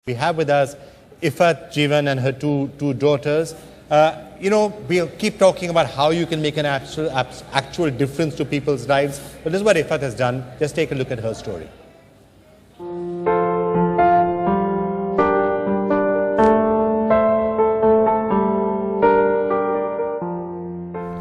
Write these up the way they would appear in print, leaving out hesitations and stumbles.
We have with us Iffat, Jeevan and her two daughters. We keep talking about how you can make an actual difference to people's lives. But this is what Iffat has done. Just take a look at her story.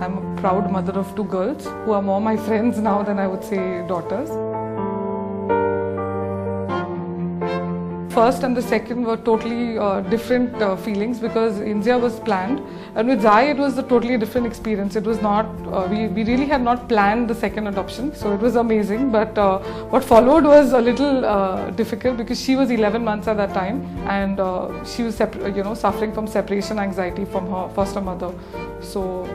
I'm a proud mother of two girls who are more my friends now than I would say daughters. First and the second were totally different feelings because India was planned, and with Zai it was a totally different experience. It was not, we really had not planned the second adoption, so it was amazing. But what followed was a little difficult because she was 11 months at that time, and she was suffering from separation anxiety from her foster mother. So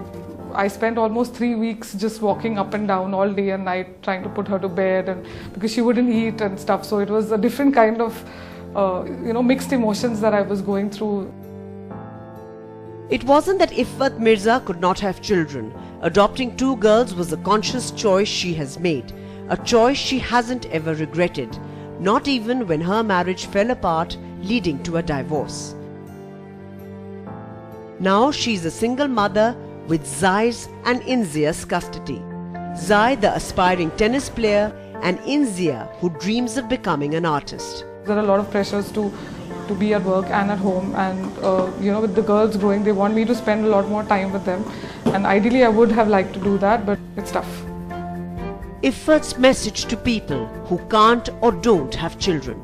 I spent almost 3 weeks just walking up and down all day and night trying to put her to bed, and because she wouldn't eat and stuff. So it was a different kind of mixed emotions that I was going through. It wasn't that Iffat Mirza could not have children. Adopting two girls was a conscious choice she has made, a choice she hasn't ever regretted, not even when her marriage fell apart, leading to a divorce. Now she's a single mother with Zai's and Inzia's custody. Zai, the aspiring tennis player, and Inzia, who dreams of becoming an artist. There are a lot of pressures to be at work and at home, and with the girls growing, they want me to spend a lot more time with them, and ideally I would have liked to do that, but it's tough. Iffat's message to people who can't or don't have children.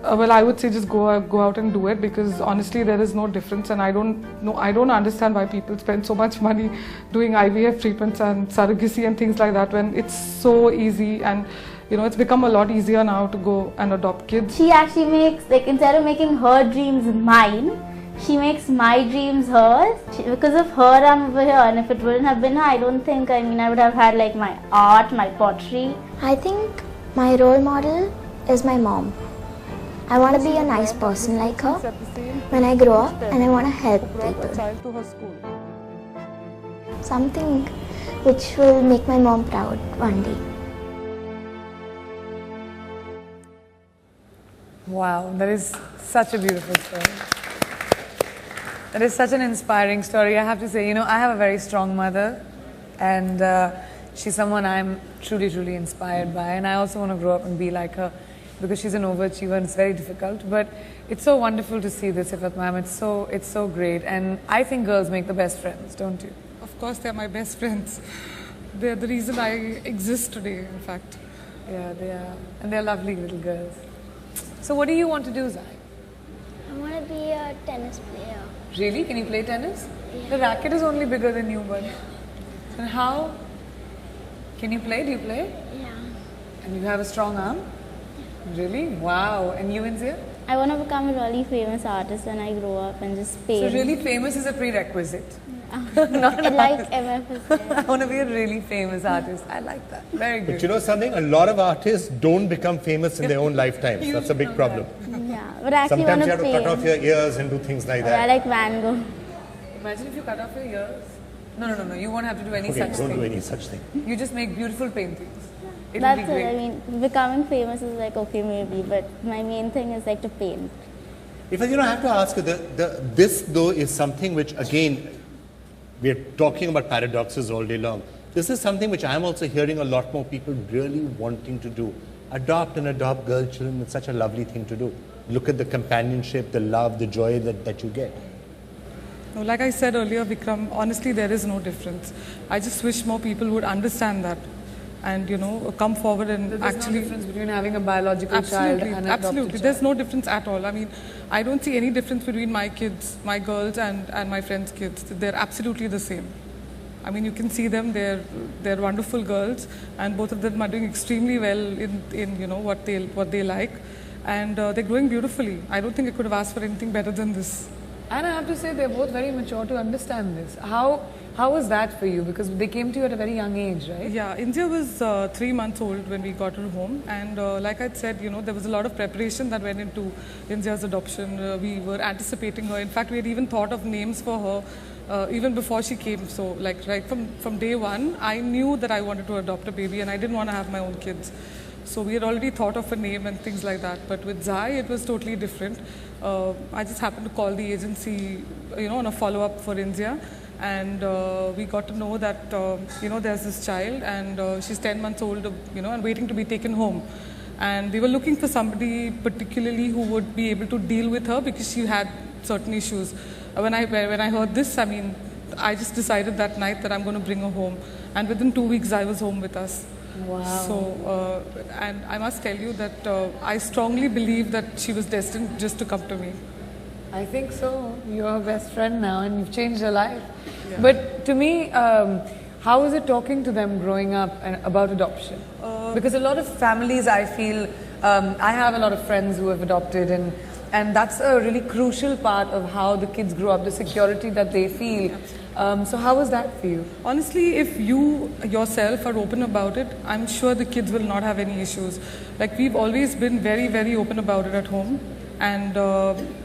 Well, I would say just go out and do it, because honestly there is no difference, and I don't understand why people spend so much money doing IVF treatments and surrogacy and things like that when it's so easy. And it's become a lot easier now to go and adopt kids. She actually makes, instead of making her dreams mine, she makes my dreams hers. Because of her, I'm over here, and if it wouldn't have been her, I don't think, I would have had my art, my pottery. I think my role model is my mom. I want to be a nice person like her when I grow up, and I want to help people. Something which will make my mom proud one day. Wow, that is such a beautiful story. That is such an inspiring story. I have to say, I have a very strong mother, and she's someone I'm truly, truly inspired by, and I also want to grow up and be like her, because she's an overachiever and it's very difficult. But it's so wonderful to see this, Iffat ma'am. It's so great, and I think girls make the best friends, don't you? Of course, they're my best friends. They're the reason I exist today, in fact. Yeah, they are, and they're lovely little girls. So what do you want to do, Zai? I want to be a tennis player. Really? Can you play tennis? Yeah. The racket is only bigger than you, but... And how? Can you play? Do you play? Yeah. And you have a strong arm? Really? Wow. And you, Inzia? I want to become a really famous artist when I grow up and just paint. So really famous is a prerequisite? Not like MF. I want to be a really famous artist. I like that. Very good. But you know something? A lot of artists don't become famous in their own lifetimes. That's a big problem. Yeah, but I actually Sometimes want you to have to paint. cut off your ears and do things like I that. like Van Gogh. Imagine if you cut off your ears. No. You won't have to do any Okay, such don't thing. do any such thing. You just make beautiful paintings. It'll That's be great. it. Becoming famous is okay maybe, but my main thing is to paint. If I have to ask you, this though is something which, again, we are talking about paradoxes all day long. This is something which I'm also hearing a lot more people really wanting to do. Adopt girl children. It's such a lovely thing to do. Look at the companionship, the love, the joy that you get. No, like I said earlier, Vikram, honestly there is no difference. I just wish more people would understand that and come forward and There's actually... no difference between having a biological child and an adopted Absolutely, child. there's no difference at all. I don't see any difference between my kids, my girls and my friends' kids. They're absolutely the same. You can see them, they're wonderful girls, and both of them are doing extremely well in what they like, and they're growing beautifully. I don't think I could have asked for anything better than this. And I have to say, they're both very mature to understand this. How was that for you? Because they came to you at a very young age, right? Yeah, India was 3 months old when we got her home, and like I said, there was a lot of preparation that went into India's adoption. We were anticipating her. In fact, we had even thought of names for her even before she came. So, right from day one, I knew that I wanted to adopt a baby, and I didn't want to have my own kids. So we had already thought of a name and things like that. But with Zai, it was totally different. I just happened to call the agency, on a follow-up for India. And we got to know that, there's this child and she's 10 months old, and waiting to be taken home. And they were looking for somebody particularly who would be able to deal with her because she had certain issues. When I heard this, I just decided that night that I'm going to bring her home. And within 2 weeks, I was home with us. Wow. So, and I must tell you that I strongly believe that she was destined just to come to me. I think so. You're her best friend now and you've changed her life. Yeah. But to me, how is it talking to them growing up and about adoption? Because a lot of families, I feel, I have a lot of friends who have adopted and that's a really crucial part of how the kids grow up, the security that they feel. So how was that for you? Honestly, if you yourself are open about it, I'm sure the kids will not have any issues. Like we've always been very, very open about it at home. And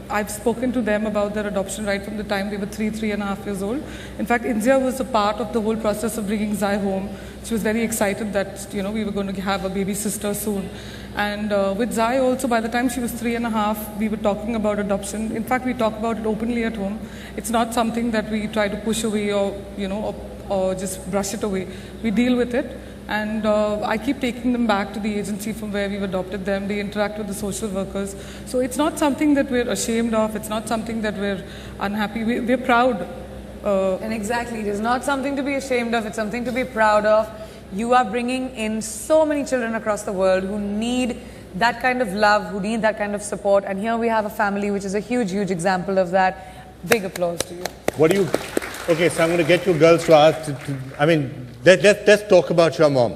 I've spoken to them about their adoption right from the time they were 3.5 years old. In fact, India was a part of the whole process of bringing Zai home. She was very excited that, we were going to have a baby sister soon. And with Zai also, by the time she was 3.5, we were talking about adoption. In fact, we talk about it openly at home. It's not something that we try to push away or, or just brush it away. We deal with it. And I keep taking them back to the agency from where we've adopted them. They interact with the social workers. So it's not something that we're ashamed of. It's not something that we're unhappy. We're proud. And exactly, it is not something to be ashamed of. It's something to be proud of. You are bringing in so many children across the world who need that kind of love, who need that kind of support. And here we have a family which is a huge, huge example of that. Big applause to you. What do you... Okay, so I'm going to get you girls to ask... Let's talk about your mom.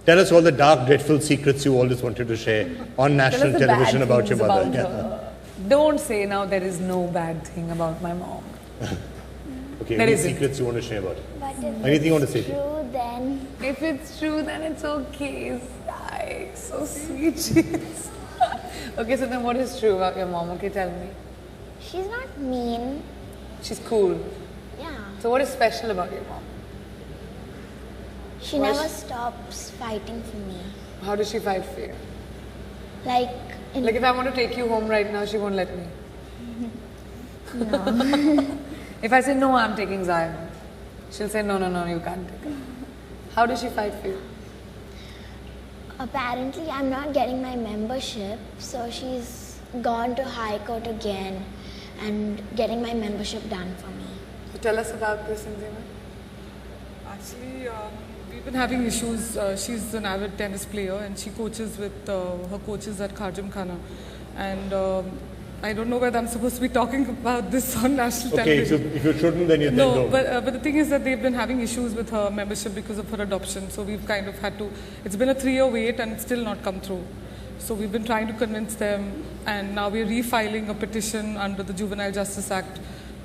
Tell us all the dark, dreadful secrets you always wanted to share on national television about your mother. Don't say now there is no bad thing about my mom. Okay, any secrets you want to share about it? Anything you want to say? True, then. If it's true, then it's okay. Sigh. So sweet she is. Okay, so then what is true about your mom? Okay, tell me. She's not mean. She's cool. Yeah. So what is special about your mom? She never stops fighting for me. How does she fight for you? Like if I want to take you home right now, she won't let me. No. If I say no, I'm taking Zai home, she'll say no, you can't take her. How does she fight for you? Apparently, I'm not getting my membership, so she's gone to High Court again and getting my membership done for me. So tell us about this, Inzima. Actually, we've been having issues. She's an avid tennis player and she coaches with her coaches at Kharjam Khana. And I don't know whether I'm supposed to be talking about this on national television. Okay, if you shouldn't, then you don't. But the thing is that they've been having issues with her membership because of her adoption. So we've kind of had to, it's been a 3-year wait and it's still not come through. So we've been trying to convince them and now we're refiling a petition under the Juvenile Justice Act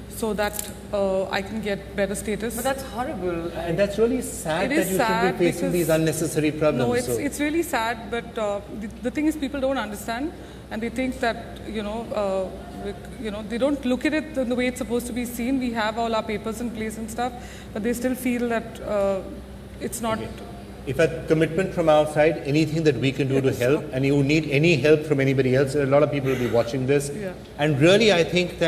so that I can get better status. But that's horrible. And that's really sad that you should be facing these unnecessary problems. No, it's really sad, but the thing is people don't understand and they think that, they don't look at it the way it's supposed to be seen. We have all our papers in place and stuff, but they still feel that it's not... Okay. If a commitment from our side, anything that we can do to help, and you need any help from anybody else, a lot of people will be watching this. Yeah. And really, I think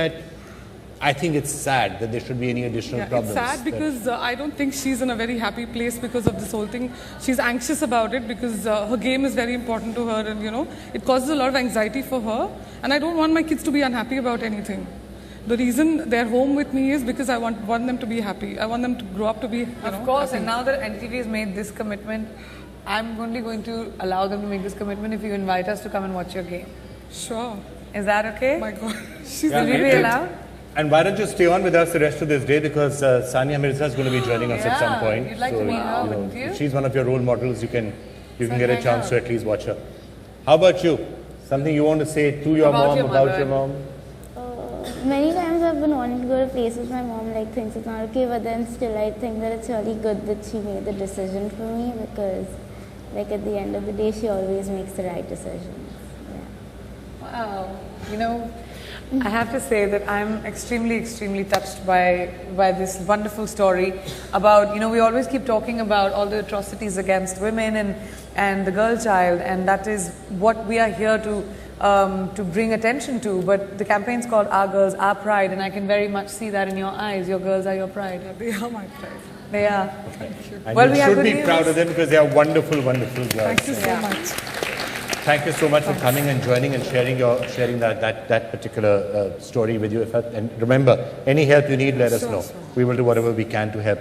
it's sad that there should be any additional problems. It's sad because I don't think she's in a very happy place because of this whole thing. She's anxious about it because her game is very important to her and, it causes a lot of anxiety for her. And I don't want my kids to be unhappy about anything. The reason they're home with me is because I want them to be happy. I want them to grow up to be, Of course, happy. And now that NTV has made this commitment, I'm only going to allow them to make this commitment if you invite us to come and watch your game. Sure. Is that okay? Oh my God. Will we be allowed? And why don't you stay on with us the rest of this day because Sania Mirza is going to be joining us at some point. You'd like to meet her, wouldn't you? She's one of your role models. You can get a chance to at least watch her. How about you? Something you want to say to your mom about your mom? Many times I've been wanting to go to places my mom thinks it's not okay, but then still I think that it's really good that she made the decision for me because at the end of the day she always makes the right decisions. Yeah. Wow. I have to say that I'm extremely, extremely touched by this wonderful story about, we always keep talking about all the atrocities against women and the girl child, and that is what we are here to bring attention to. But the campaign's called Our Girls, Our Pride, and I can very much see that in your eyes. Your girls are your pride. They are my pride. They are. Thank you. And Well, you we have should good be news. proud of them because they are wonderful, wonderful girls. Thank you so much. Thank you so much for coming and joining and sharing that particular story with you. And remember, any help you need, let us know. We will do whatever we can to help.